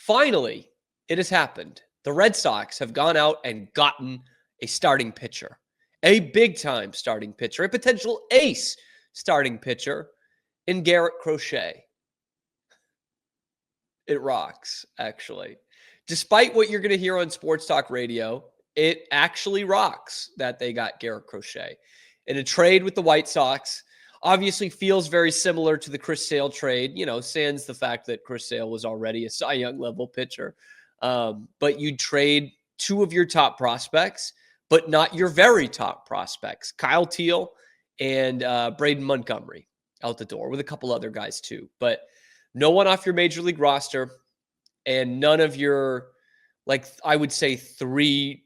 Finally, it has happened. The Red Sox have gone out and gotten a starting pitcher, a big-time starting pitcher, a potential ace starting pitcher in Garrett Crochet. It rocks, actually. Despite what you're going to hear on Sports Talk Radio, it actually rocks that they got Garrett Crochet. In a trade with the White Sox, obviously feels very similar to the Chris Sale trade, sans the fact that Chris Sale was already a Cy Young level pitcher. But you trade two of your top prospects, but not your very top prospects, Kyle Teal and Braden Montgomery out the door with a couple other guys too. But no one off your major league roster and none of your, I would say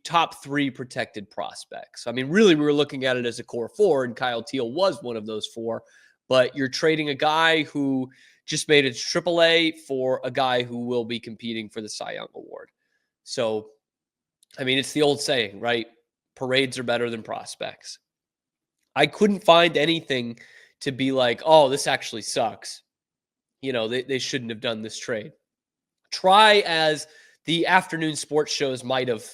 top three protected prospects. I mean, really, we were looking at it as a core four, and Kyle Teal was one of those four. But you're trading a guy who just made it to AAA for a guy who will be competing for the Cy Young Award. So, I mean, it's the old saying, right? Parades are better than prospects. I couldn't find anything to be like, oh, this actually sucks. They shouldn't have done this trade. Try as the afternoon sports shows might have.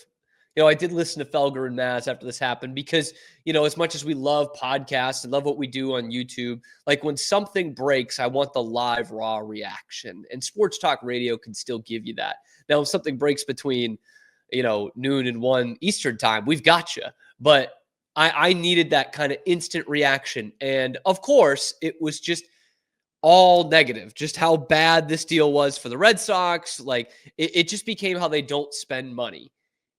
I did listen to Felger and Maz after this happened because, as much as we love podcasts and love what we do on YouTube, like when something breaks, I want the live, raw reaction. And Sports Talk Radio can still give you that. Now, if something breaks between, noon and 1 Eastern time, we've got you. But I needed that kind of instant reaction. And, of course, it was just all negative, just how bad this deal was for the Red Sox. Like, it just became how they don't spend money.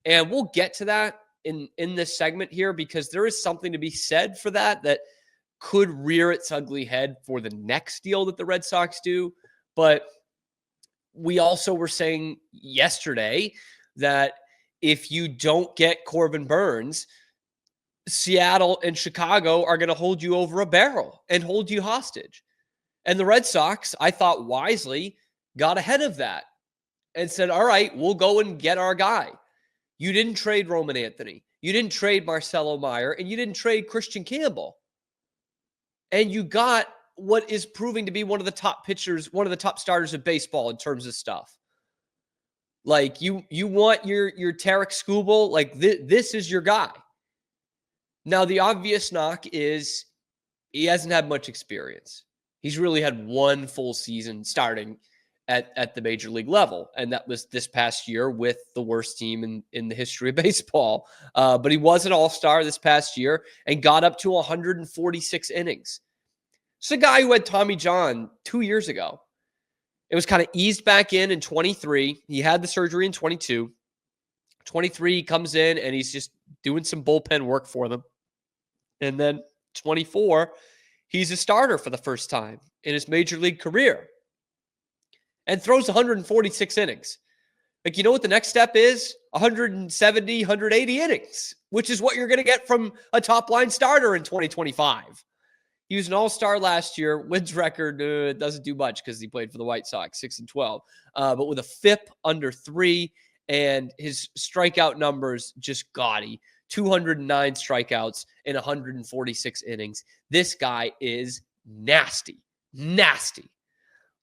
And we'll get to that in this segment here because there is something to be said for that could rear its ugly head for the next deal that the Red Sox do. But we also were saying yesterday that if you don't get Corbin Burnes, Seattle and Chicago are going to hold you over a barrel and hold you hostage. And the Red Sox, I thought wisely, got ahead of that and said, all right, we'll go and get our guy. You didn't trade Roman Anthony. You didn't trade Marcelo Meyer, and you didn't trade Christian Campbell. And you got what is proving to be one of the top pitchers, one of the top starters of baseball in terms of stuff. Like, you want your Tarek Skubal, like this is your guy. Now, the obvious knock is he hasn't had much experience. He's really had one full season starting at the major league level, and that was this past year with the worst team in the history of baseball. But he was an all-star this past year and got up to 146 innings. It's a guy who had Tommy John 2 years ago. It was kind of eased back in 23. He had the surgery in 22. 23, he comes in, and he's just doing some bullpen work for them. And then 24, he's a starter for the first time in his major league career and throws 146 innings. Like, you know what the next step is? 170, 180 innings, which is what you're going to get from a top-line starter in 2025. He was an all-star last year. Wins record doesn't do much because he played for the White Sox, 6-12. But with a FIP under 3, and his strikeout numbers just gaudy. 209 strikeouts in 146 innings. This guy is nasty. Nasty.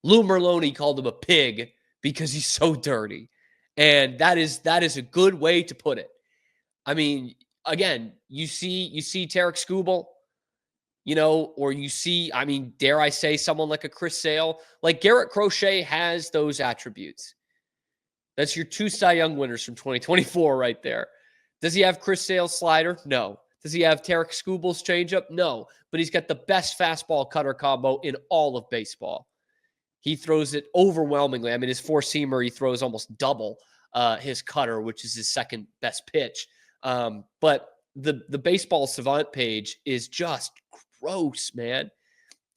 Lou Merlone called him a pig because he's so dirty. And that is a good way to put it. I mean, again, you see Tarek Skubal, or you see, dare I say, someone like a Chris Sale. Like, Garrett Crochet has those attributes. That's your 2 Cy Young winners from 2024 right there. Does he have Chris Sale's slider? No. Does he have Tarek Skubal's changeup? No. But he's got the best fastball cutter combo in all of baseball. He throws it overwhelmingly. His four-seamer, he throws almost double his cutter, which is his second best pitch. But the Baseball Savant page is just gross, man.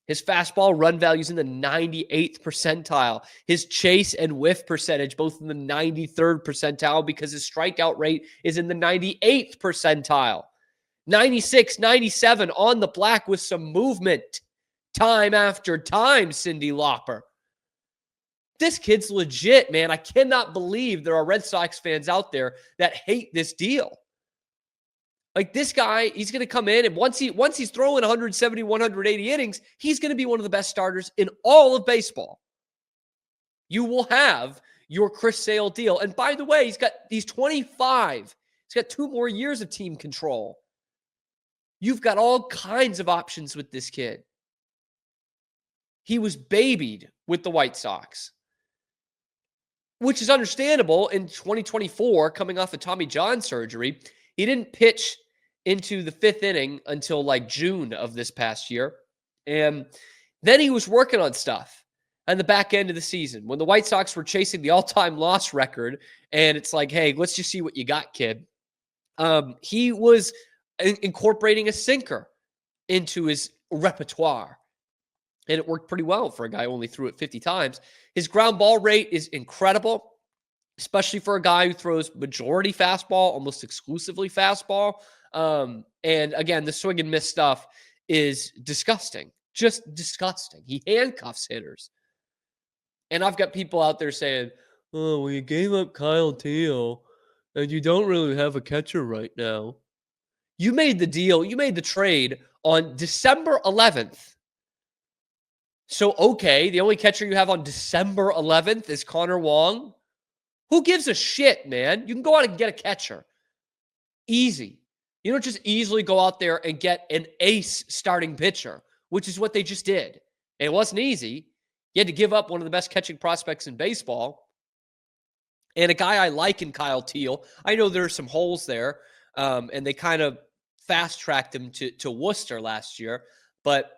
His fastball run value's in the 98th percentile. His chase and whiff percentage, both in the 93rd percentile, because his strikeout rate is in the 98th percentile. 96, 97 on the black with some movement. Time after time, Cyndi Lauper. This kid's legit, man. I cannot believe there are Red Sox fans out there that hate this deal. Like, this guy, he's going to come in, and once he's throwing 170, 180 innings, he's going to be one of the best starters in all of baseball. You will have your Chris Sale deal. And by the way, he's 25. He's got 2 more years of team control. You've got all kinds of options with this kid. He was babied with the White Sox, which is understandable in 2024, coming off of Tommy John surgery. He didn't pitch into the 5th inning until like June of this past year. And then he was working on stuff on the back end of the season when the White Sox were chasing the all-time loss record. And it's like, hey, let's just see what you got, kid. He was incorporating a sinker into his repertoire. And it worked pretty well for a guy who only threw it 50 times. His ground ball rate is incredible, especially for a guy who throws majority fastball, almost exclusively fastball. And again, the swing and miss stuff is disgusting, just disgusting. He handcuffs hitters. And I've got people out there saying, oh, well, you gave up Kyle Teal and you don't really have a catcher right now. You made the deal, you made the trade on December 11th. So, okay, the only catcher you have on December 11th is Connor Wong. Who gives a shit, man? You can go out and get a catcher. Easy. You don't just easily go out there and get an ace starting pitcher, which is what they just did. And it wasn't easy. You had to give up one of the best catching prospects in baseball. And a guy I like in Kyle Teal. I know there are some holes there, and they kind of fast-tracked him to Worcester last year. But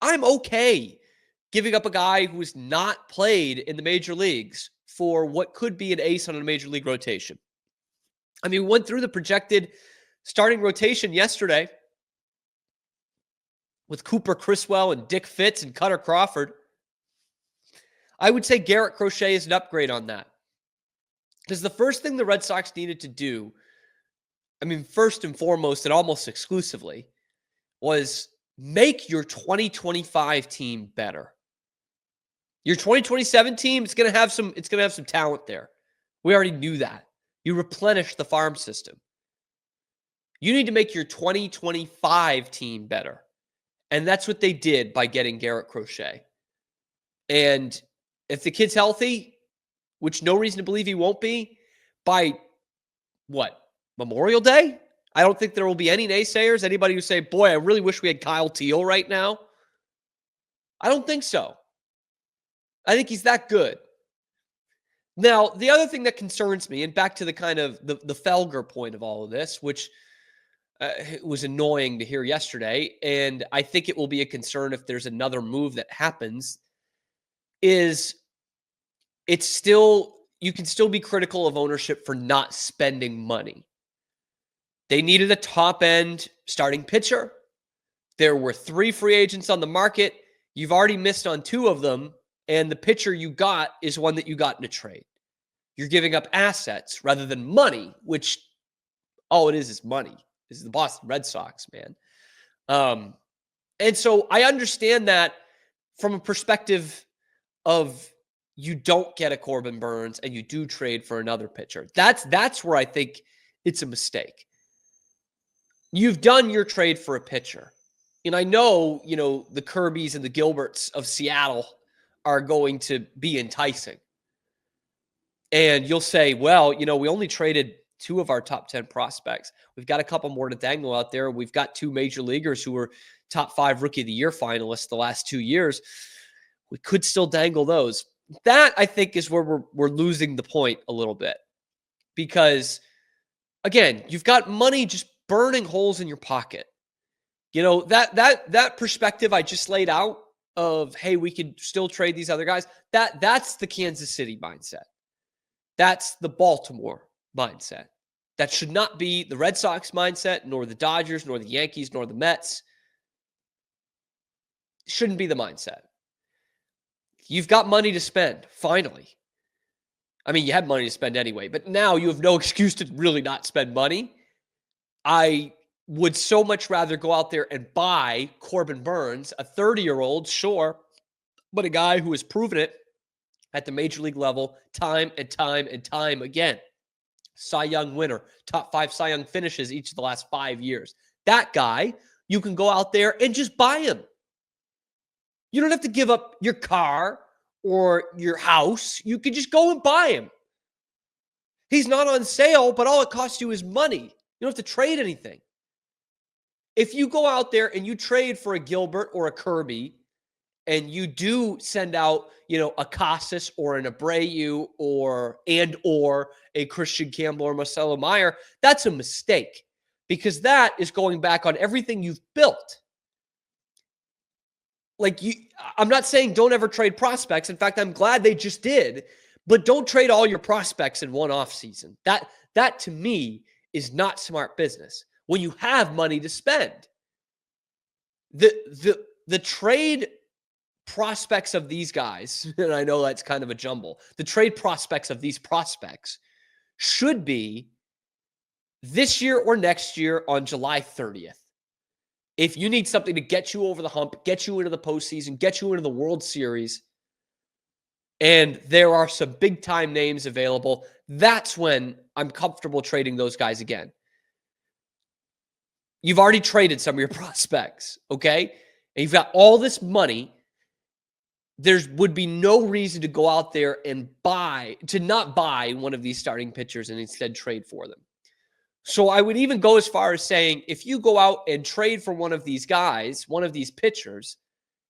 I'm okay giving up a guy who has not played in the major leagues for what could be an ace on a major league rotation. I mean, we went through the projected starting rotation yesterday with Cooper Criswell and Dick Fitz and Cutter Crawford. I would say Garrett Crochet is an upgrade on that. Because the first thing the Red Sox needed to do, I mean, first and foremost and almost exclusively, was make your 2025 team better. Your 2027 team is going to have some talent there. We already knew that. You replenish the farm system. You need to make your 2025 team better. And that's what they did by getting Garrett Crochet. And if the kid's healthy, which no reason to believe he won't be, by what? Memorial Day? I don't think there will be any naysayers, anybody who say, boy, I really wish we had Kyle Teal right now. I don't think so. I think he's that good. Now, the other thing that concerns me, and back to the kind of the Felger point of all of this, which was annoying to hear yesterday, and I think it will be a concern if there's another move that happens, is you can still be critical of ownership for not spending money. They needed a top-end starting pitcher. There were 3 free agents on the market. You've already missed on 2 of them, and the pitcher you got is one that you got in a trade. You're giving up assets rather than money, which all it is money. This is the Boston Red Sox, man. And so I understand that from a perspective of you don't get a Corbin Burns and you do trade for another pitcher. That's where I think it's a mistake. You've done your trade for a pitcher. And I know, the Kirbys and the Gilberts of Seattle are going to be enticing. And you'll say, well, we only traded 2 of our top 10 prospects. We've got a couple more to dangle out there. We've got 2 major leaguers who were top 5 Rookie of the Year finalists the last 2 years. We could still dangle those. That, I think, is where we're losing the point a little bit. Because, again, you've got money just burning holes in your pocket. That perspective I just laid out of, hey, we could still trade these other guys, that's the Kansas City mindset. That's the Baltimore mindset. That should not be the Red Sox mindset, nor the Dodgers, nor the Yankees, nor the Mets. Shouldn't be the mindset. You've got money to spend, finally. I mean, you had money to spend anyway, but now you have no excuse to really not spend money. I would so much rather go out there and buy Corbin Burns, a 30-year-old, sure, but a guy who has proven it at the major league level time and time and time again. Cy Young winner, top 5 Cy Young finishes each of the last 5 years. That guy, you can go out there and just buy him. You don't have to give up your car or your house, you could just go and buy him. He's not on sale, but all it costs you is money. You don't have to trade anything. If you go out there and you trade for a Gilbert or a Kirby, and you do send out, a Casas or an Abreu or a Christian Campbell or Marcelo Meyer, that's a mistake, because that is going back on everything you've built. I'm not saying don't ever trade prospects. In fact, I'm glad they just did, but don't trade all your prospects in one offseason. That to me is not smart business when you have money to spend. The trade prospects of these guys, and I know that's kind of a jumble, the trade prospects of these prospects should be this year or next year on July 30th. If you need something to get you over the hump, get you into the postseason, get you into the World Series, and there are some big-time names available, that's when I'm comfortable trading those guys again. You've already traded some of your prospects, okay? And you've got all this money. There would be no reason to go out there and not buy one of these starting pitchers and instead trade for them. So I would even go as far as saying, if you go out and trade for one of these guys, one of these pitchers,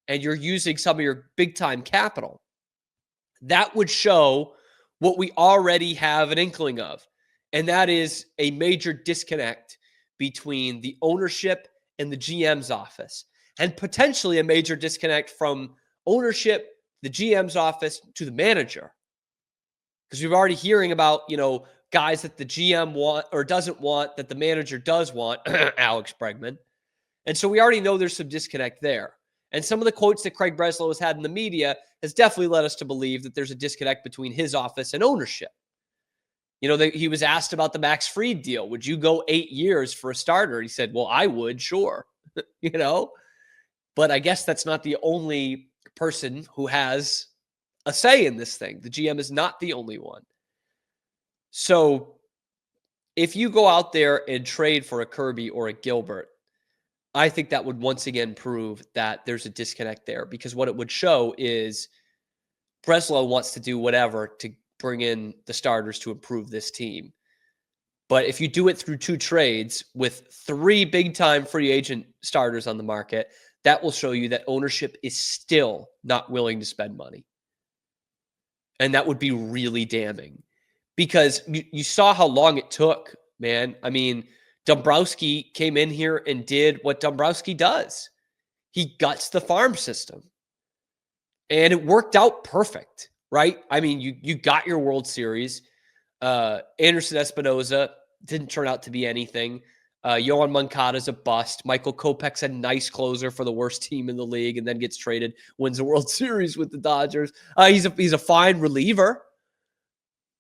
and you're using some of your big-time capital, that would show what we already have an inkling of, and that is a major disconnect between the ownership and the GM's office, and potentially a major disconnect from ownership, the GM's office, to the manager. Because we're already hearing about, guys that the GM want or doesn't want that the manager does want, Alex Bregman. And so we already know there's some disconnect there. And some of the quotes that Craig Breslow has had in the media has definitely led us to believe that there's a disconnect between his office and ownership. He was asked about the Max Fried deal. Would you go 8 years for a starter? He said, well, I would, sure. But I guess that's not the only person who has a say in this thing. The GM is not the only one. So if you go out there and trade for a Kirby or a Gilbert, I think that would once again prove that there's a disconnect there, because what it would show is Breslow wants to do whatever to bring in the starters to improve this team. But if you do it through 2 trades with 3 big-time free agent starters on the market, that will show you that ownership is still not willing to spend money. And that would be really damning, because you saw how long it took, man. I mean, Dombrowski came in here and did what Dombrowski does. He guts the farm system. And it worked out perfect, right? I mean, you got your World Series. Anderson Espinoza didn't turn out to be anything. Yohan Moncada's a bust. Michael Kopech's a nice closer for the worst team in the league and then gets traded, wins the World Series with the Dodgers. He's a fine reliever.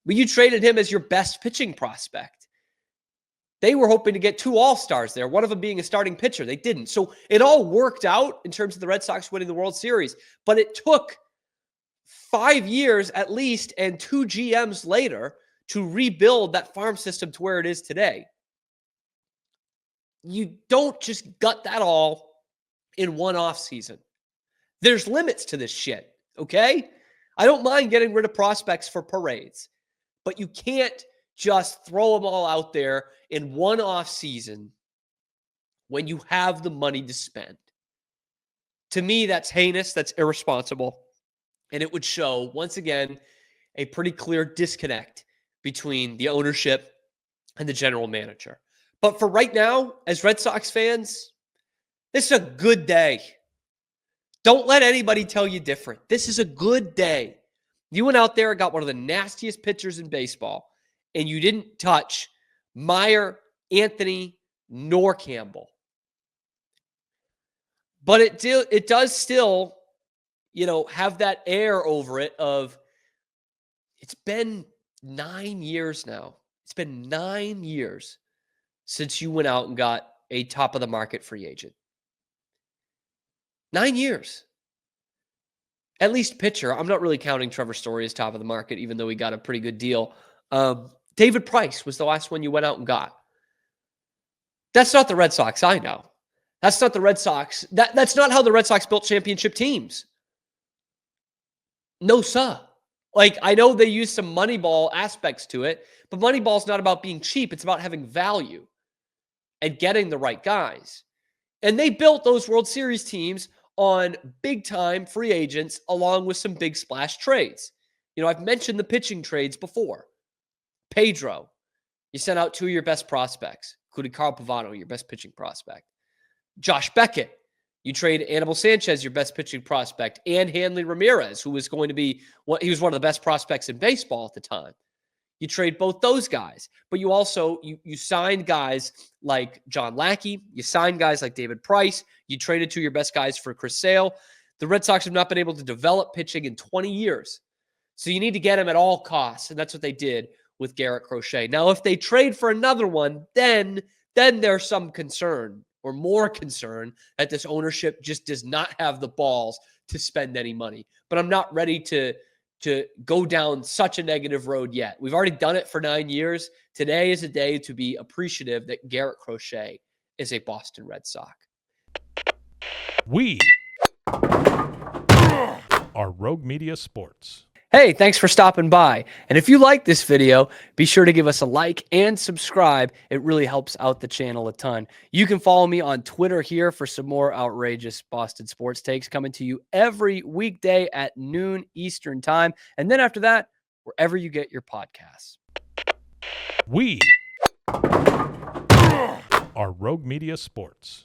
But you traded him as your best pitching prospect. They were hoping to get 2 all-stars there, one of them being a starting pitcher. They didn't. So it all worked out in terms of the Red Sox winning the World Series. But it took 5 years at least and 2 GMs later to rebuild that farm system to where it is today. You don't just gut that all in one offseason. There's limits to this shit, okay? I don't mind getting rid of prospects for parades, but you can't just throw them all out there in one offseason when you have the money to spend. To me, that's heinous, that's irresponsible, and it would show, once again, a pretty clear disconnect between the ownership and the general manager. But for right now, as Red Sox fans, this is a good day. Don't let anybody tell you different. This is a good day. You went out there and got one of the nastiest pitchers in baseball, and you didn't touch Meyer, Anthony, nor Campbell. But it does still, have that air over it of, it's been 9 years now. It's been 9 years since you went out and got a top-of-the-market free agent. 9 years. At least pitcher. I'm not really counting Trevor Story as top of the market, even though he got a pretty good deal. David Price was the last one you went out and got. That's not the Red Sox, I know. That's not the Red Sox. That's not how the Red Sox built championship teams. No, sir. Like, I know they use some Moneyball aspects to it, but Moneyball's not about being cheap. It's about having value and getting the right guys. And they built those World Series teams on big time free agents along with some big splash trades. I've mentioned the pitching trades before. Pedro, you sent out two of your best prospects, including Carl Pavano, your best pitching prospect. Josh Beckett, you trade Anibal Sanchez, your best pitching prospect, and Hanley Ramirez, who was going to be he was one of the best prospects in baseball at the time. You trade both those guys, but you also you signed guys like John Lackey. You signed guys like David Price. You traded two of your best guys for Chris Sale. The Red Sox have not been able to develop pitching in 20 years. So you need to get him at all costs, and that's what they did with Garrett Crochet. Now, if they trade for another one, then there's some concern or more concern that this ownership just does not have the balls to spend any money. But I'm not ready to go down such a negative road yet. We've already done it for 9 years. Today is a day to be appreciative that Garrett Crochet is a Boston Red Sox. We are Rogue Media Sports. Hey, thanks for stopping by. And if you like this video, be sure to give us a like and subscribe. It really helps out the channel a ton. You can follow me on Twitter here for some more outrageous Boston sports takes coming to you every weekday at noon Eastern time. And then after that, wherever you get your podcasts. We are Rogue Media Sports.